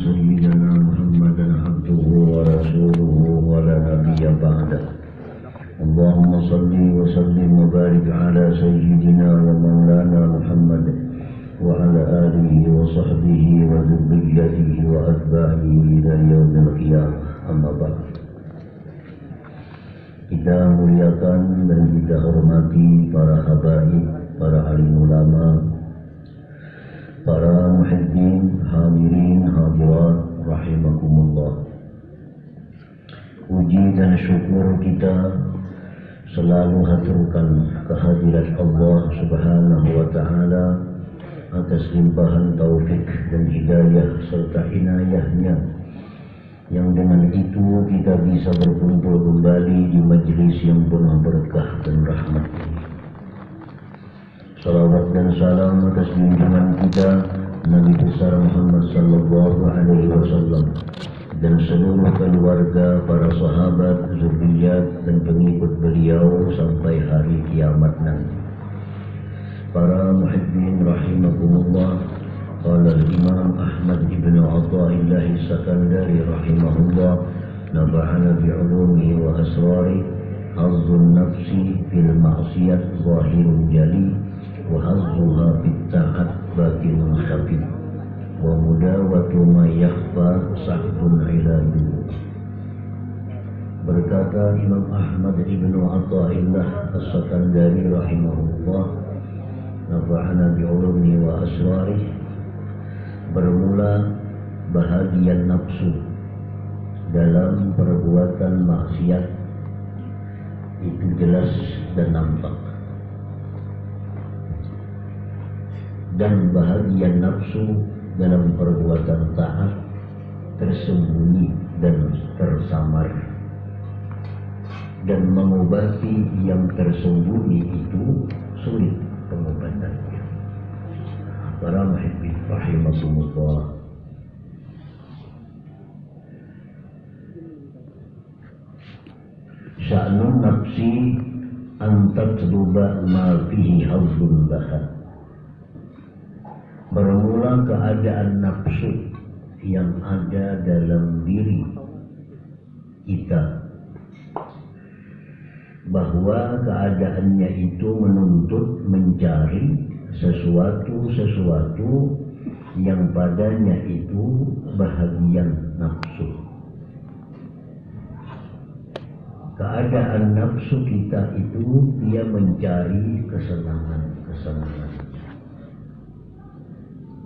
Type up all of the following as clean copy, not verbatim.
سيدنا محمدا عبده ورسوله ولا نبي بعده. اللهم صل وسلم وبارك على سيدنا ومولانا محمد وعلى آله وصحبه وذريته وأتباعه إلى يوم القيامة. Amma ba'd. Kita muliakan dan kita hormati para habaib, para alim ulama, para muhibbin, hadirin, hadirat, rahimakumullah. Puji dan syukur kita selalu haturkan kehadirat Allah Subhanahu wa Ta'ala atas limpahan taufik dan hidayah serta inayahnya, yang dengan itu kita bisa berkumpul kembali di majlis yang penuh berkah dan rahmat ini. Salawat dan salam atas junjungan kita Nabi besar Muhammad sallallahu alaihi wasallam dan seluruh keluarga, para sahabat, zuriyat dan pengikut beliau sampai hari kiamat nanti. Para muhibbin rahimakumullah. Qala al-Imam Ahmad ibn Athaillah As-Sakandari rahimahullah, naba'ana bi'ulumihi wa asrari, hazzun nafsi fil ma'siyat zahirun jali wa hazzuha fit ta'at batinun khafif wa mudawatu ma yakhfa sa'bun iladu. Berkata Imam Ahmad ibn Athaillah As-Sakandari rahimahullah, naba'ana bi'ulumihi wa asrari, bermula bahagian nafsu dalam perbuatan maksiat itu jelas dan nampak, dan bahagian nafsu dalam perbuatan taat tersembunyi dan tersamar, dan mengobati yang tersembunyi itu sulit pengobatannya. Para muhibbin rahimakumullah, sya'nun nafsi an tatluba ma fihi hazzun laha. Bermula keadaan nafsu yang ada dalam diri kita, bahwa keadaannya itu menuntut mencari sesuatu yang padanya itu bahagian nafsu. Keadaan nafsu kita itu dia mencari kesenangan.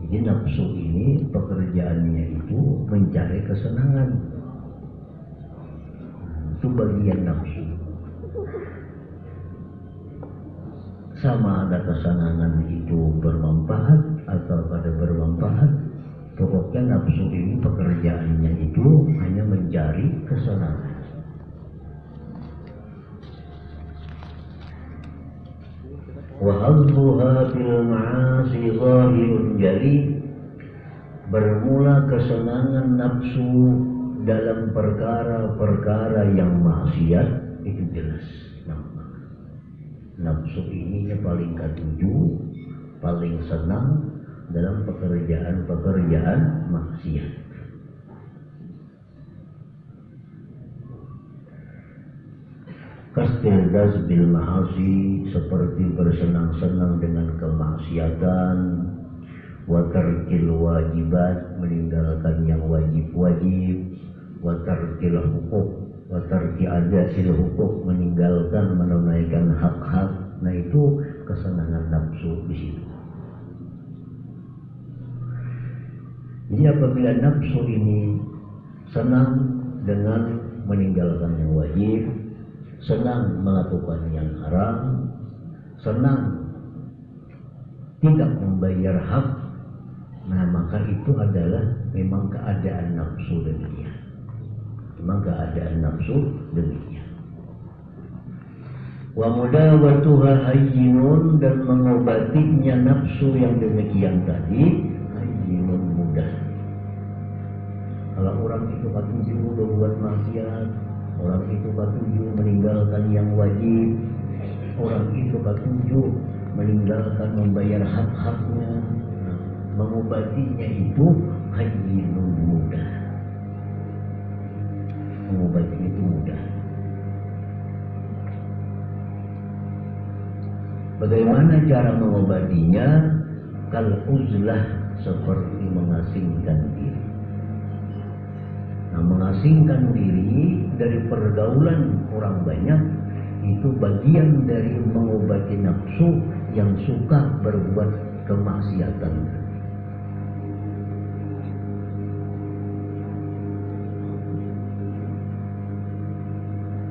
Jadi nafsu ini pekerjaannya itu mencari kesenangan. Itu bagian nafsu. Sama ada kesenangan itu bermanfaat atau tidak bermanfaat, pokoknya nafsu ini pekerjaannya itu hanya mencari kesenangan. Wa hadduha bil ma'asi zahirun jali. Bermula kesenangan nafsu dalam perkara-perkara yang maksiat itu jelas nampak. Nafsu ini paling ketuju, paling senang dalam pekerjaan maksiat. Kastilgaz bil ma'asi, seperti bersenang-senang dengan kemaksiatan, wa tarkil wajibat, meninggalkan yang wajib-wajib, wa tarkil hukuk, watarki adasil hukuk, meninggalkan menunaikan hak-hak. Nah itu kesenangan nafsu di situ. Jadi apabila nafsu ini senang dengan meninggalkan yang wajib, senang melakukan yang haram, senang tidak membayar hak, nah maka itu adalah memang keadaan nafsu demikian. Memang keadaan nafsu demikian. Wa mudawatuha hayyinun, dan mengobatinya nafsu yang demikian tadi hayyinun, mudah. Kalau orang itu ketujuh berbuat maksiat, orang itu ketujuh meninggalkan yang wajib, orang itu ketujuh meninggalkan membayar hak-haknya, mengobatinya itu hayyinun mudah. Mengobatinya itu mudah. Bagaimana cara mengobatinya? Kal uzlah, seperti mengasingkan diri. Nah, mengasingkan diri dari pergaulan orang banyak itu bagian dari mengobati nafsu yang suka berbuat kemaksiatan.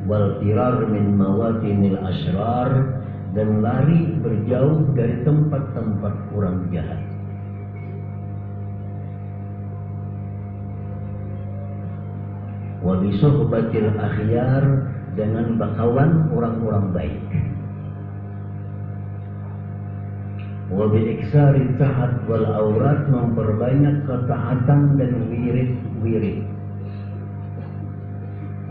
Wal firar min mawatinil asrar, dan lari berjauh dari tempat-tempat orang jahat. Wa bisuhbatil akhyar, dengan bakawan orang-orang baik. Wa biiksari taat wal aurat, memperbanyak ketaatan dan wirid-wirid.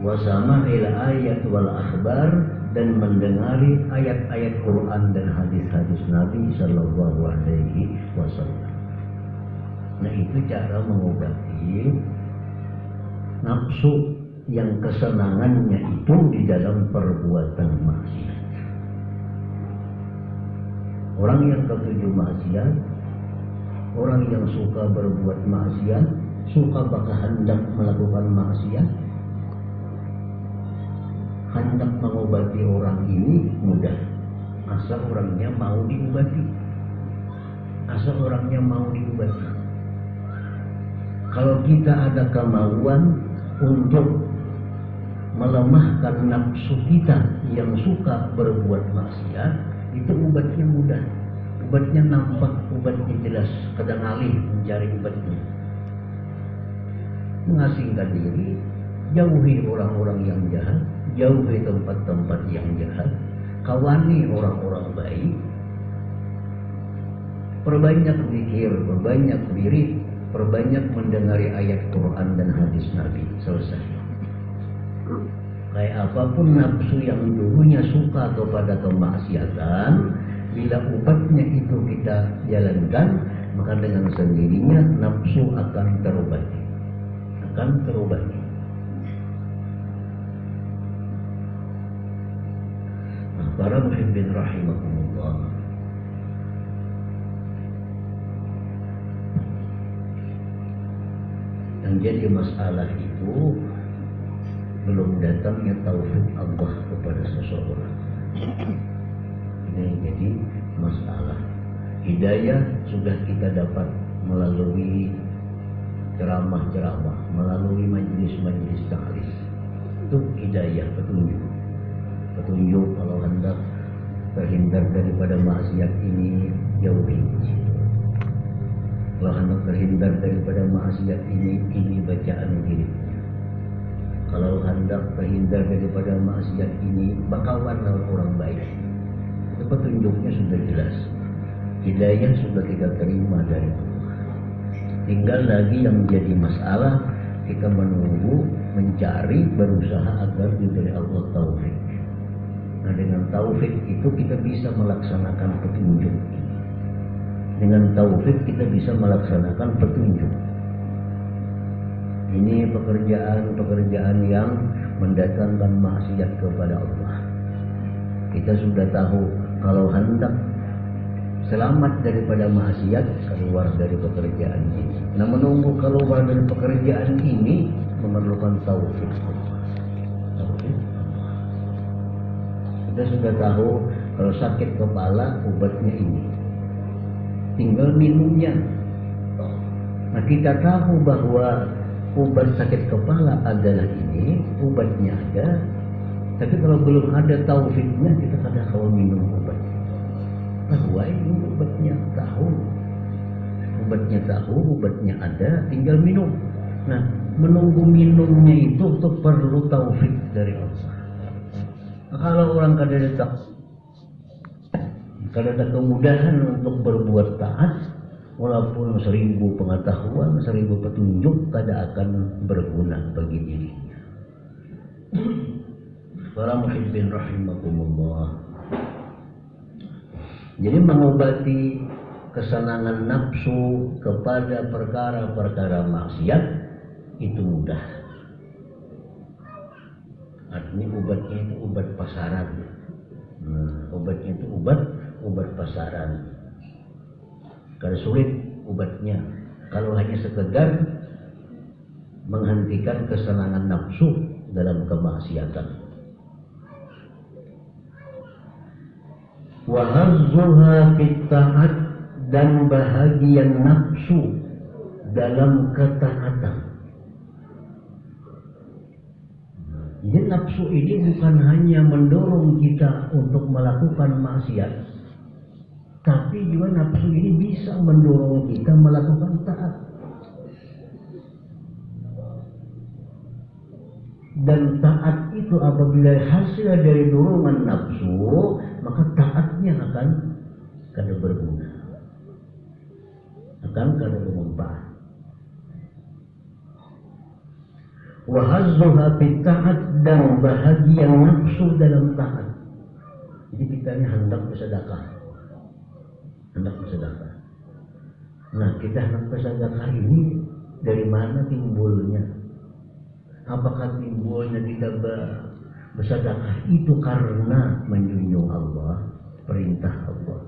Wa sama'il ayat wal akhbar, dan mendengari ayat-ayat Quran dan hadis-hadis Nabi Sallallahu Alaihi Wasallam. Nah, itu cara mengobati nafsu yang kesenangannya itu di dalam perbuatan maksiat. Orang yang ketujuh maksiat, orang yang suka berbuat maksiat, suka bakal hendak melakukan maksiat, hendak mengobati orang ini mudah, asal orangnya mau diobati. Asal orangnya mau diobati. Kalau kita ada kemauan untuk melemahkan nafsu kita yang suka berbuat maksiat, itu obatnya mudah. Obatnya nampak, obatnya jelas. Kadang alih mencari obatnya. Mengasingkan diri, jauhi orang-orang yang jahat, jauhi tempat-tempat yang jahat, kawani orang-orang baik, perbanyak zikir, perbanyak wirid, perbanyak mendengari ayat Quran dan hadis Nabi. Selesai. Kayak apapun nafsu yang dulunya suka kepada kemaksiatan, bila obatnya itu kita jalankan, maka dengan sendirinya nafsu akan terobati. Akan terobati. Nah, para muhibbin rahimahumullah, yang jadi masalah itu belum datangnya taufik Allah kepada seseorang. Ini jadi masalah. Hidayah sudah kita dapat melalui ceramah-ceramah, melalui majlis-majlis ta'lim. Itu hidayah, petunjuk. Petunjuk kalau hendak terhindar daripada maksiat ini, jauhi. Kalau hendak terhindar daripada maksiat ini bacaan diri. Kalau hendak terhindar daripada maksiat ini, bakawan orang baik. Itu petunjuknya sudah jelas. Hidayah sudah kita terima dari Allah. Tinggal lagi yang menjadi masalah, kita menunggu, mencari, berusaha agar diberi Allah taufik. Nah, dengan taufik itu kita bisa melaksanakan petunjuk. Dengan taufik kita bisa melaksanakan petunjuk. Ini pekerjaan-pekerjaan yang mendatangkan maksiat kepada Allah. Kita sudah tahu kalau hendak selamat daripada maksiat, keluar dari pekerjaan ini. Nah, menunggu keluar dari pekerjaan ini memerlukan taufik Allah. Kita sudah tahu kalau sakit kepala obatnya ini, tinggal minumnya. Nah, kita tahu bahwa obat sakit kepala adalah ini, obatnya ada. Tapi kalau belum ada taufiknya, kita kadang kalau minum obatnya. Bahwa ini obatnya tahu, obatnya ada, tinggal minum. Nah, menunggu minumnya itu perlu taufik dari Allah. Nah, kalau orang kadang ada kemudahan untuk berbuat taat, walaupun 1000 pengetahuan, 1000 petunjuk, tidak akan berguna bagi dirinya. Para muhibbin rahimakumullah. Jadi mengobati kesenangan nafsu kepada perkara-perkara maksiat itu mudah. Artinya obatnya itu obat pasaran. Obatnya itu obat pasaran. Kalau sulit obatnya, kalau hanya sekedar menghentikan kesenangan nafsu dalam kemaksiatan. Wa hazzuha fit ta'at, dan bahagian nafsu dalam ketaatan. Jadi nafsu ini bukan hanya mendorong kita untuk melakukan maksiat, tapi juga nafsu ini bisa mendorong kita melakukan taat. Dan taat itu apabila hasil dari dorongan nafsu, maka taatnya akan kada berguna, akan kada bermanfaat. Wa hazzuha fit ta'at, dan bahagia nafsu dalam taat. Jadi kita ini hendak bersedekah. Nah, kita hendak bersedekah ini dari mana timbulnya? Apakah timbulnya kita bersedekah itu karena menjunjung Allah, perintah Allah?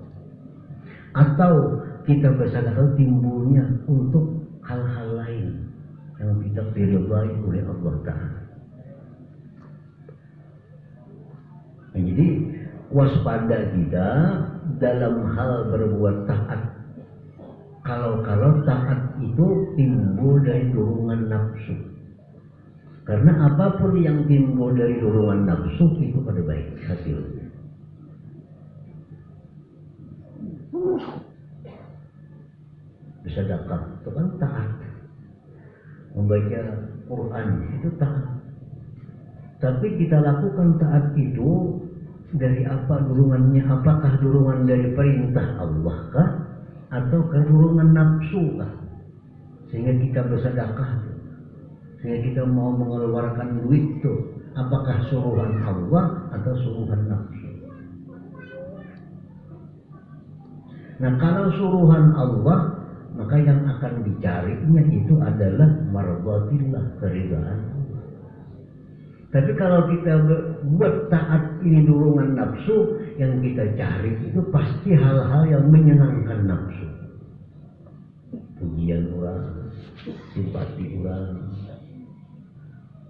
Atau kita bersedekah timbulnya untuk hal-hal lain yang kita diridhai oleh Allah Ta'ala? Nah, jadi waspada kita dalam hal berbuat taat. Kalau taat itu timbul dari dorongan nafsu. Karena apapun yang timbul dari dorongan nafsu itu pada baik hasilnya. Bersedekah itu kan taat. Membaca Quran itu taat. Tapi kita lakukan taat itu dari apa dorongannya? Apakah dorongan dari perintah Allah kah? Atau dorongan nafsu kah? Sehingga kita bersedekah, sehingga kita mau mengeluarkan duit itu, apakah suruhan Allah atau suruhan nafsu? Nah, kalau suruhan Allah, maka yang akan dicarinya itu adalah mardatillah, keridhaan. Tapi kalau kita buat taat ini dorongan nafsu, yang kita cari itu pasti hal-hal yang menyenangkan nafsu. Pujian orang, simpati orang.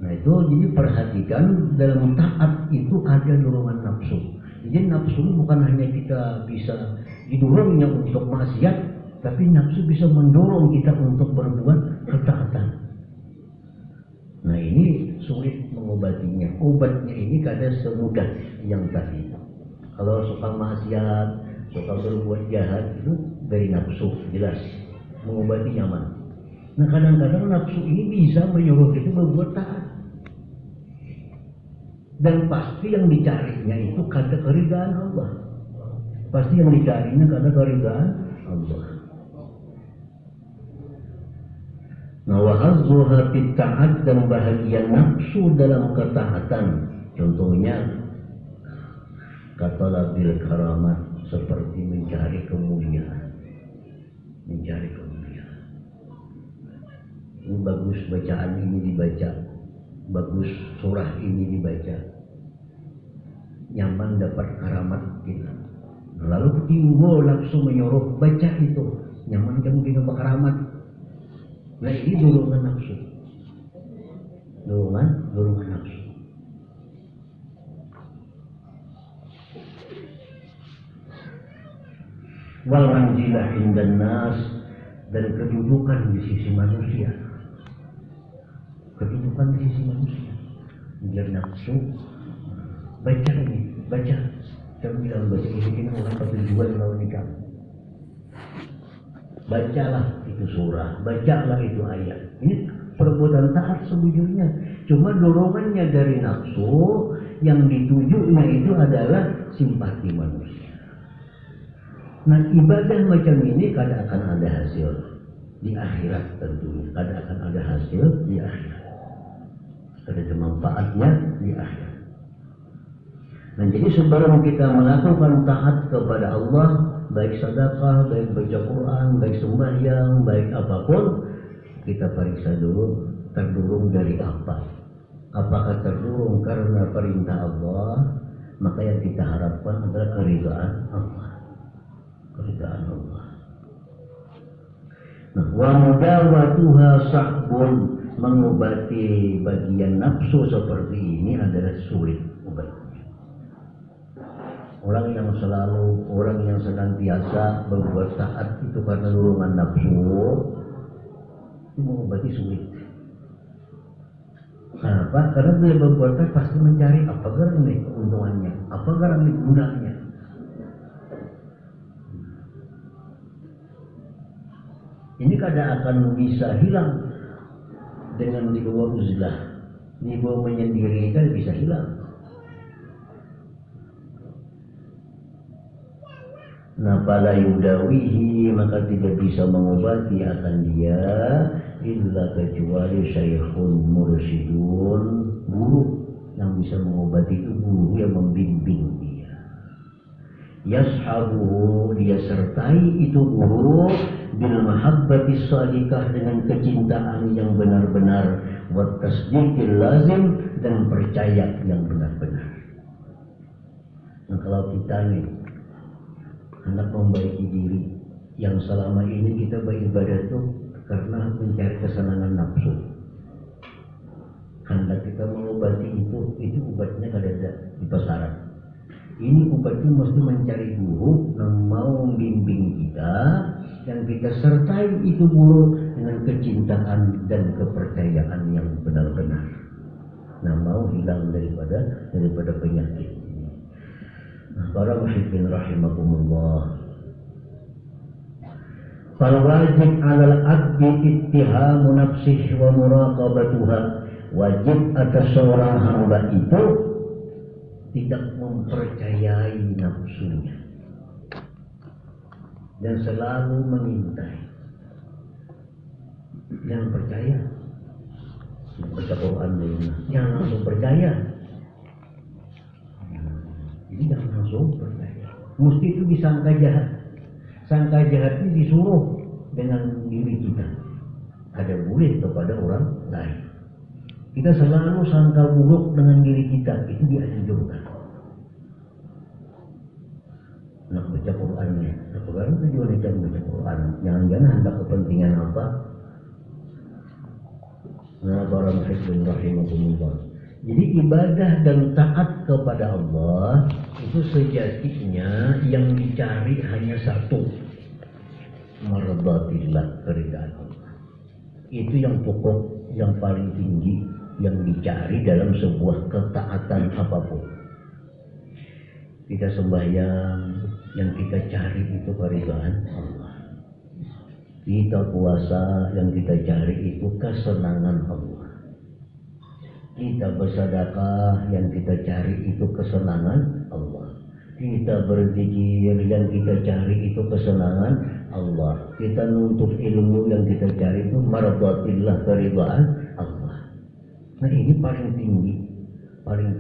Nah itu jadi perhatikan, dalam taat itu ada dorongan nafsu. Jadi nafsu bukan hanya kita bisa didorongnya untuk maksiat, tapi nafsu bisa mendorong kita untuk berbuat ketaatan. Nah ini sulit mengobatinya. Obatnya ini kada semudah yang tadi. Kalau suka maksiat, suka berbuat jahat, itu dari nafsu, jelas. Mengobati nyaman. Nah kadang-kadang nafsu ini bisa menyuruh kita berbuat taat. Dan pasti yang dicarinya itu kada keridhaan Allah. Pasti yang dicarinya kada keridhaan Allah. Nah, wa hazzuha fit ta'at, dan bahagia nafsu dalam ketaatan. Contohnya kata bil karamat, seperti mencari kemuliaan. Mencari kemuliaan. Ini bagus bacaan ini dibaca, bagus surah ini dibaca, nyaman dapat karamat kita. Lalu timbul nafsu menyuruh baca itu, nyaman kamu kita berkaramat. Nah ini dorongan nafsu. Dorongan nafsu. Wal manzilah indan nas, dan kedudukan di sisi manusia. Kedudukan di sisi manusia. Biar nafsu baca ini, baca. Saya bilang baca ini orang bertujuan lawan nikah. Bacalah itu surah, bacalah itu ayat. Ini perbuatan taat sebujurnya. Cuma dorongannya dari nafsu, yang ditujunya itu adalah simpati manusia. Nah ibadah macam ini kada akan ada hasil di akhirat tentunya. Kada akan ada hasil di akhirat. Kada ada manfaatnya di akhirat. Nah jadi sebelum kita melakukan taat kepada Allah, baik sedekah, baik baca Quran, baik sembahyang, baik apapun, kita periksa dulu terdurung dari apa. Apakah terdurung karena perintah Allah? Maka yang kita harapkan adalah keridhaan Allah. Keridhaan Allah. Nah, wa mudawatuha sahbun, mengobati bagian nafsu seperti ini adalah sulit obatnya. Orang yang senantiasa berbuat taat itu karena dorongan nafsu, itu mengobati sulit. Kenapa? Karena dia berbuat taat pasti mencari apa garang keuntungannya, apa garang gunanya. Ini kadang akan bisa hilang dengan dibawa uzlah, dibawa menyendiri kan bisa hilang. Nah, pada yudawihi, maka tidak bisa mengobati akan dia illa kecuali syekhun mursyidun, guru yang bisa mengobati itu guru yang membimbing dia. Yashabuhu, dia sertai itu guru bil mahabbati shadikah, dengan kecintaan yang benar-benar, wa tasdiqil lazim, dan percaya yang benar-benar. Nah, kalau kita nih hendak membaiki diri, yang selama ini kita beribadah itu karena mencari kesenangan nafsu, hendak kita mengobati itu obatnya kada ada di pasaran. Ini obatnya mesti mencari guru yang mau membimbing kita, yang kita sertai itu guru dengan kecintaan dan kepercayaan yang benar-benar. Nah, mau hilang daripada penyakit ini. Nah, para muhibbin rahimakumullah, fal wajib 'alal 'abdi ittihamu nafsihi wa muraqabatuha, wajib atas seorang hamba itu tidak mempercayai nafsunya dan selalu mengintai. Jangan percaya, baca Quran ini, jangan langsung percaya. Jadi jangan langsung percaya. Mesti itu disangka jahat. Sangka jahatnya disuruh dengan diri kita. Ada boleh kepada orang lain. Kita selalu sangka buruk dengan diri kita, itu dianjurkan. Nak baca Qurannya, sekarang tujuan kita baca Quran. Jangan-jangan hendak kepentingan apa? Nah, para muhibbin rahimakumullah. Jadi ibadah dan taat kepada Allah itu sejatinya yang dicari hanya satu, mardatillah, keridhaan Allah. Itu yang pokok, yang paling tinggi yang dicari dalam sebuah ketaatan apapun. Kita sembahyang, yang kita cari itu keridhaan Allah. Kita puasa, yang kita cari itu kesenangan Allah. Kita bersedekah, yang kita cari itu kesenangan Allah. Kita berzikir, yang kita cari itu kesenangan Allah. Kita nuntut ilmu, yang kita cari itu mardatillah, keridhaan Allah. Nah, ini paling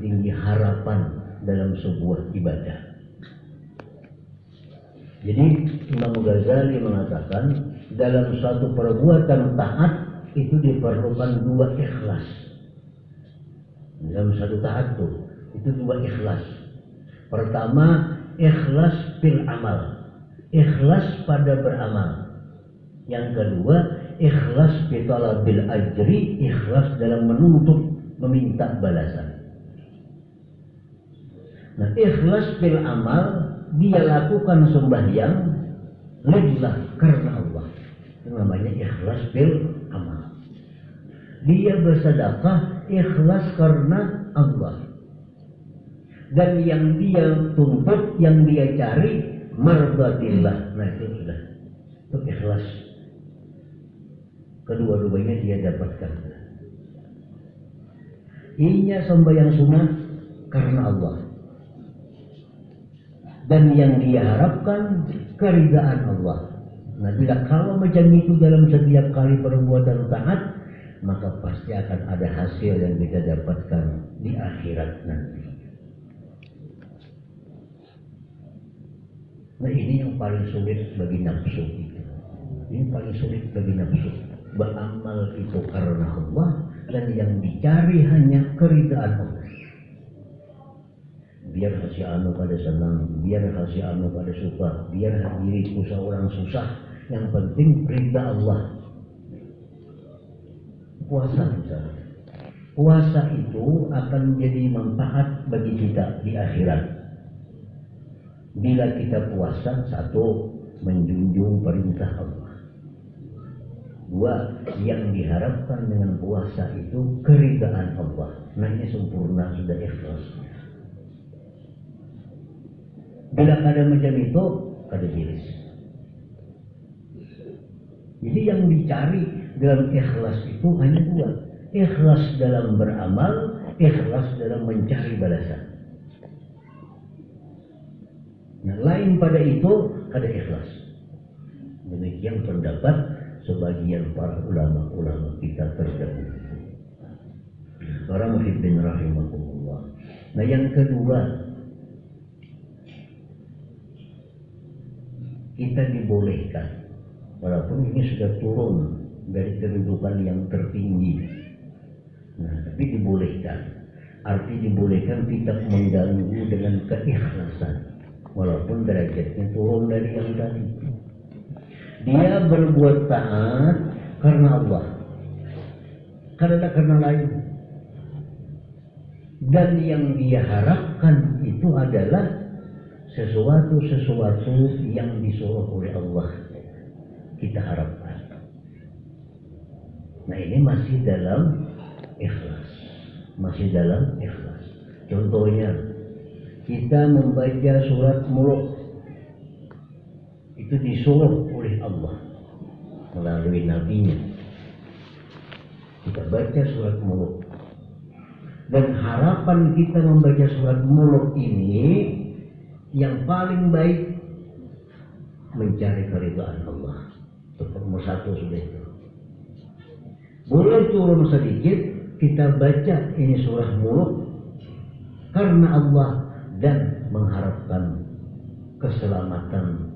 tinggi harapan dalam sebuah ibadah. Jadi Imam Ghazali mengatakan dalam suatu perbuatan taat itu diperlukan 2 ikhlas. Dalam satu taat itu 2 ikhlas. Pertama, ikhlas fil amal, ikhlas pada beramal. Yang kedua, ikhlas fi talabil ajri, ikhlas dalam menuntut, meminta balasan. Nah, ikhlas fil amal, dia lakukan sembahyang lillah, karena Allah. Itu namanya ikhlas fil amal. Dia bersedekah ikhlas karena Allah. Dan yang dia tuntut, yang dia cari mardatillah. Nah, itu sudah, itu ikhlas. Kedua-duanya dia dapatkan. Inya sembahyang sunat karena Allah. Dan yang dia harapkan keridhaan Allah. Nah, bila kalau macam itu dalam setiap kali perbuatan taat, maka pasti akan ada hasil yang kita dapatkan di akhirat nanti. Nah ini yang paling sulit bagi nafsu itu. Ini paling sulit bagi nafsu. Beramal itu karena Allah, dan yang dicari hanya keridaan Allah. Biar si anu pada senang, biar si anu pada suka, biar diriku seorang susah. Yang penting perintah Allah. Puasa misalnya. Puasa itu akan menjadi manfaat bagi kita di akhirat. Bila kita puasa, satu, menjunjung perintah Allah. Dua, yang diharapkan dengan puasa itu keridaan Allah. Nah ini sempurna, sudah ikhlas. Bila ada macam itu, ada jenis. Jadi yang dicari dalam ikhlas itu hanya dua. Ikhlas dalam beramal, ikhlas dalam mencari balasan. Nah, lain pada itu ada ikhlas. Demikian pendapat sebagian para ulama-ulama kita terdahulu. Para muhibbin rahimahullah. Nah yang kedua, kita dibolehkan, walaupun ini sudah turun dari kedudukan yang tertinggi. Nah, tapi dibolehkan. Arti dibolehkan tidak mengganggu dengan keikhlasan. Walaupun derajatnya turun dari yang tadi. Dia berbuat taat karena Allah, karena lain. Dan yang dia harapkan itu adalah sesuatu yang disuruh oleh Allah. Kita harapkan. Nah ini masih dalam ikhlas. Masih dalam ikhlas. Contohnya, kita membaca surat Mulk. Itu disuruh oleh Allah melalui nabinya. Kita baca surat Mulk. Dan harapan kita membaca surat Mulk ini yang paling baik mencari keridhaan Allah. Itu nomor satu sudah itu. Boleh turun sedikit, kita baca ini surah Mulk karena Allah dan mengharapkan keselamatan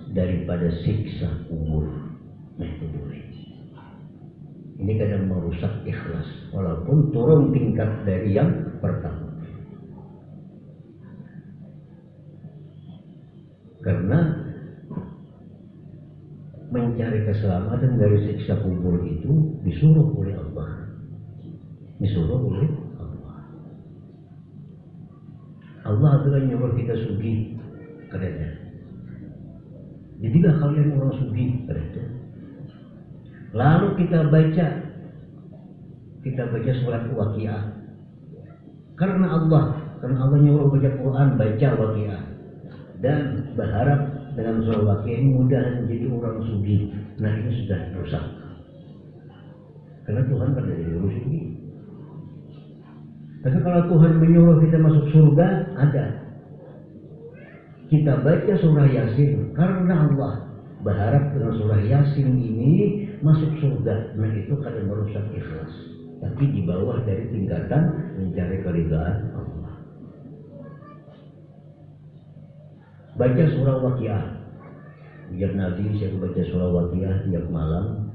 daripada siksa kubur. Nah itu boleh. Ini kadang merusak ikhlas, walaupun turun tingkat dari yang pertama. Karena mencari keselamatan dari siksa kubur itu disuruh oleh Allah. Disuruh oleh Allah. Allah adalah nyuruh kita sugih, katanya. Jadilah kalian orang sugih, katanya. Lalu kita baca surat Waqiah. Karena Allah nyuruh baca Quran, baca Waqiah. Dan berharap dengan surah Waqiah ini mudah menjadi orang sugih. Nah ini sudah rusak. Karena Tuhan kan dari dulu sugih. Tapi kalau Tuhan menyuruh kita masuk surga, ada. Kita baca surah Yasin karena Allah berharap dengan surah Yasin ini masuk surga. Nah itu kadang merusak ikhlas. Tapi di bawah dari tingkatan mencari keridhaan Allah. Baca surah Waqiah. Biar Nabi saya baca surah Waqiah tiap malam,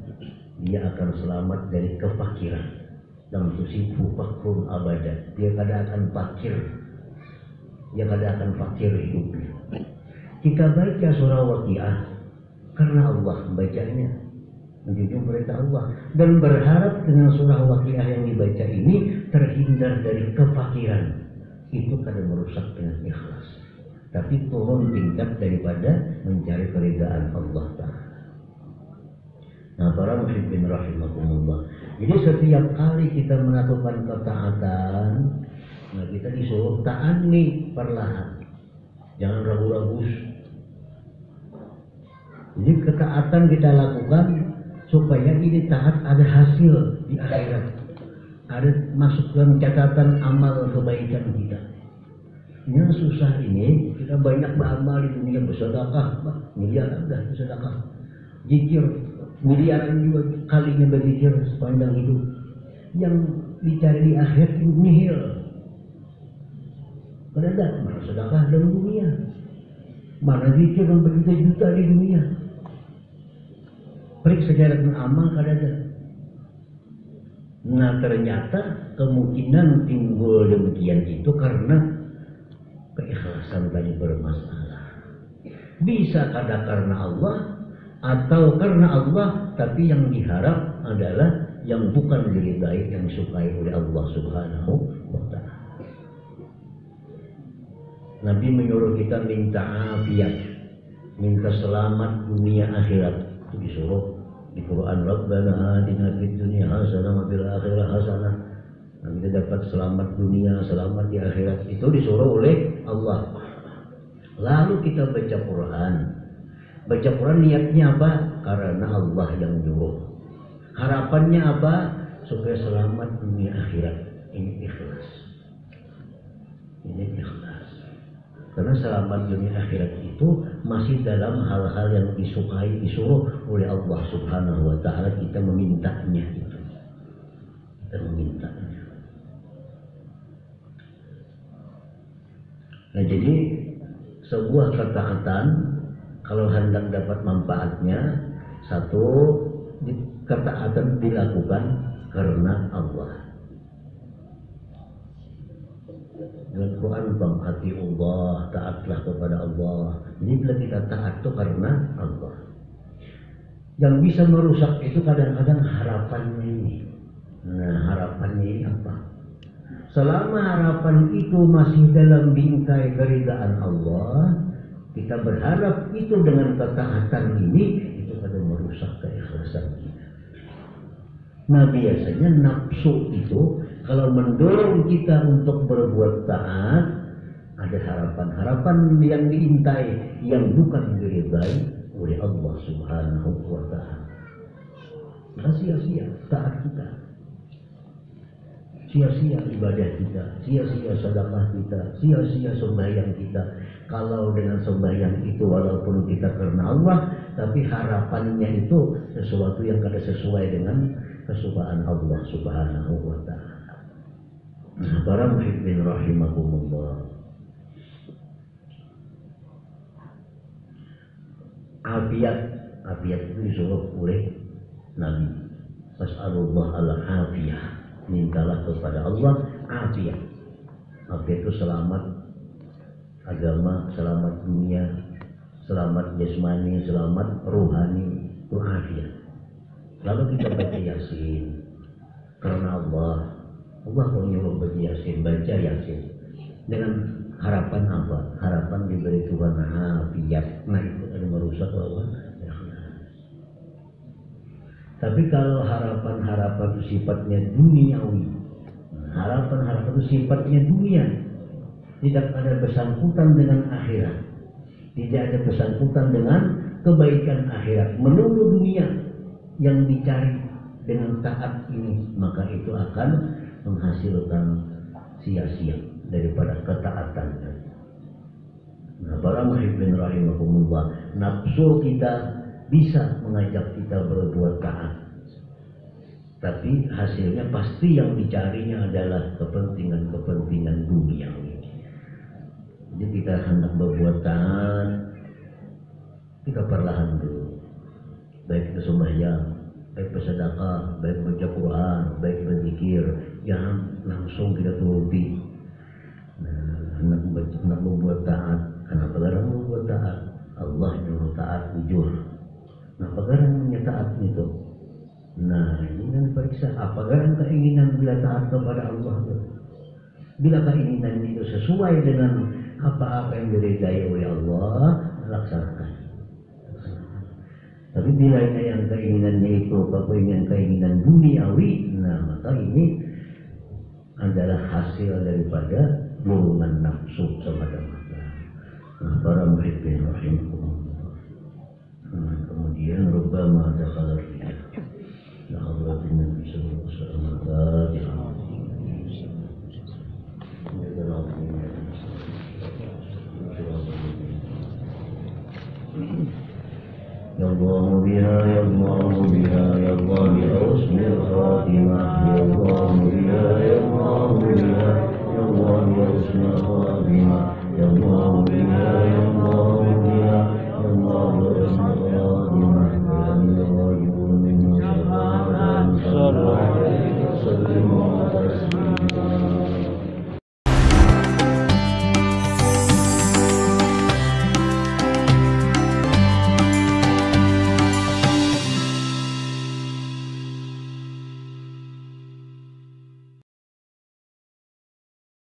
dia akan selamat dari kefakiran. Dan tusifu fakrun abada. Dia kada akan fakir. Dia kada akan fakir hidupnya. Kita baca surah Waqiah karena Allah membacanya, menjunjung perintah Allah, dan berharap dengan surah Waqiah yang dibaca ini terhindar dari kefakiran. Itu kadang merusak dengan ikhlas. Tapi turun tingkat daripada mencari keridhaan Allah Ta'ala. Nah para muslimin rahimahumullah. Jadi setiap kali kita melakukan ketaatan, nah kita disuruh taat nih perlahan. Jangan ragu-ragu. Jadi ketaatan kita lakukan supaya ini taat ada hasil di akhirat. Ada masuk dalam catatan amal kebaikan kita. Yang susah ini kita banyak beramal di dunia, bersedekah, miliaran dah bersedekah, zikir, miliaran juga kalinya berzikir sepanjang hidup. Yang dicari di akhirat nihil. Pada malah sedekah dalam dunia. Mana zikir yang berjuta-juta di dunia. Periksa sejarah amal kadada. Nah ternyata kemungkinan timbul demikian itu karena keikhlasan tadi bermasalah. Bisa kadang karena Allah atau karena Allah, tapi yang diharap adalah yang bukan diridai, yang disukai oleh Allah Subhanahu wa Ta'ala. Nabi menyuruh kita minta afiat, minta selamat dunia akhirat. Itu disuruh di Quran, Rabbana atina fid dunya hasanah wa fil akhirati hasanah. Kita dapat selamat dunia, selamat di akhirat. Itu disuruh oleh Allah. Lalu kita baca Quran. Baca Quran niatnya apa? Karena Allah yang nyuruh. Harapannya apa? Supaya selamat dunia akhirat. Ini ikhlas. Ini ikhlas. Karena selamat dunia akhirat itu masih dalam hal-hal yang disukai, disuruh oleh Allah Subhanahu wa Ta'ala. Kita memintanya itu. Kita memintanya. Nah jadi sebuah ketaatan kalau hendak dapat manfaatnya, satu, ketaatan dilakukan karena Allah. Dalam Quran, taati Allah, taatlah kepada Allah. Jadi bila kita taat itu karena Allah. Yang bisa merusak itu kadang-kadang harapannya ini. Nah harapannya ini apa? Selama harapan itu masih dalam bingkai keridaan Allah, kita berharap itu dengan ketaatan ini, itu kadang merusak keikhlasan kita. Nah biasanya nafsu itu kalau mendorong kita untuk berbuat taat, ada harapan-harapan yang diintai, yang bukan diridai oleh Allah Subhanahu wa Ta'ala. Nah sia-sia taat kita, sia-sia ibadah kita, sia-sia sedekah kita, sia-sia sembahyang kita. Kalau dengan sembahyang itu walaupun kita karena Allah, tapi harapannya itu sesuatu yang kada sesuai dengan kesukaan Allah Subhanahu wa Ta'ala. Para muhibbin rahimakumullah. Afiat itu disuruh oleh Nabi. Fas'alullah al-afiyah. Mintalah kepada Allah afiat. Afiat itu selamat agama, selamat dunia, selamat jasmani, selamat rohani, itu afiat. Lalu kita baca Yasin karena Allah. Allah menyuruh baca Yasin, baca Yasin dengan harapan apa? Harapan diberi Tuhan afiat. Nah itu ada merusak Allah. Tapi kalau harapan-harapan itu sifatnya duniawi, harapan-harapan itu sifatnya dunia, tidak ada bersangkutan dengan akhirat, tidak ada bersangkutan dengan kebaikan akhirat, menunggu dunia yang dicari dengan taat ini, maka itu akan menghasilkan sia-sia daripada ketaatan. Nah, para muhibbin rahimakumullah, nafsu kita bisa mengajak kita berbuat taat, tapi hasilnya pasti yang dicarinya adalah kepentingan-kepentingan duniawi. Jadi kita hendak berbuat taat, kita perlahan dulu, baik itu sembahyang, baik bersedekah, baik baca Quran, baik berzikir, jangan langsung kita turuti. Nah, hendak membuat taat, kenapa larang membuat taat? Allah nyuruh taat jujur. Nah, bagaimana taat itu? Nah, ini kan periksa apa keinginan bila taat kepada Allah itu. Bila keinginan itu sesuai dengan apa-apa yang diridai oleh Allah, laksanakan. Tapi bila yang keinginannya itu keinginan duniawi, nah maka ini adalah hasil daripada dorongan nafsu semata-mata. Nah, para muhibbin rahimakumullah. Nah, kemudian rubbama dakhala fiha la hadratin nabi sallallahu alaihi wasallam. Ya Allah biha, ya Allah biha, ya Allah biha husnul khatimah, ya Allah biha, ya Allah biha, ya Allah biha husnul khatimah, ya Allah biha, ya Allah